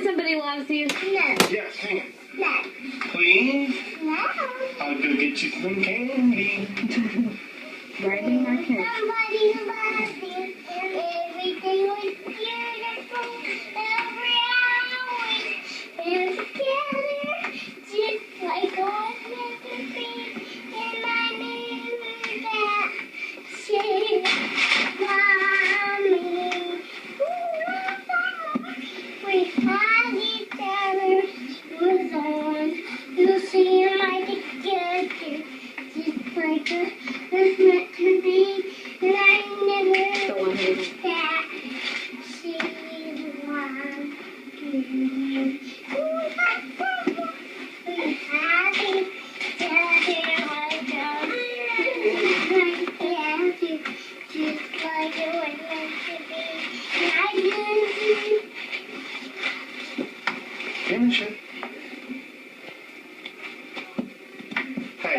somebody loves you? No. Yes, hang it. No. Please? No. I'll go get you some candy. Writing my kids. Somebody loves you, and everything was beautiful. Every hour we're together, just like all meant to be. And I knew that she loved me. We had each other was on. You'll see my together, just like a was meant to be, and I never that she loved me. We had each other like just like it was meant to be, and I knew. Finish it. Hey.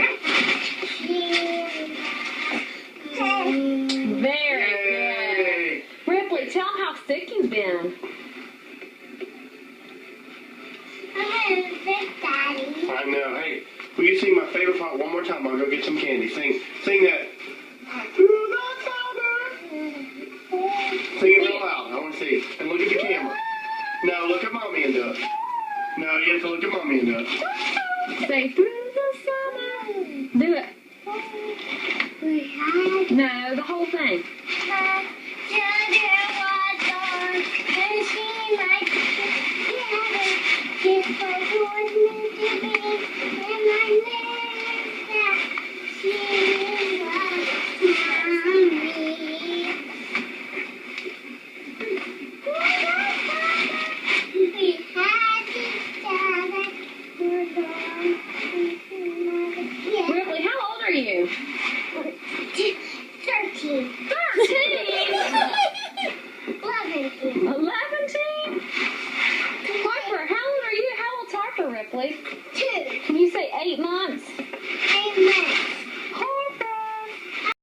Very good. Yay. Ripley, tell him how sick you've been. I know. Hey, will you sing my favorite part one more time? I'll go get some candy. Sing that. Through the summer. Sing it real loud. I want to see. And look at the camera. No, look at mommy and do it. No, you have to look at mommy and do it. Say through the summer. Do it. No, the whole thing. Ripley, how old are you? 13. 11. 11? Harper, how old are you? How old's Harper, Ripley? 2. Can you say 8 months? 8 months.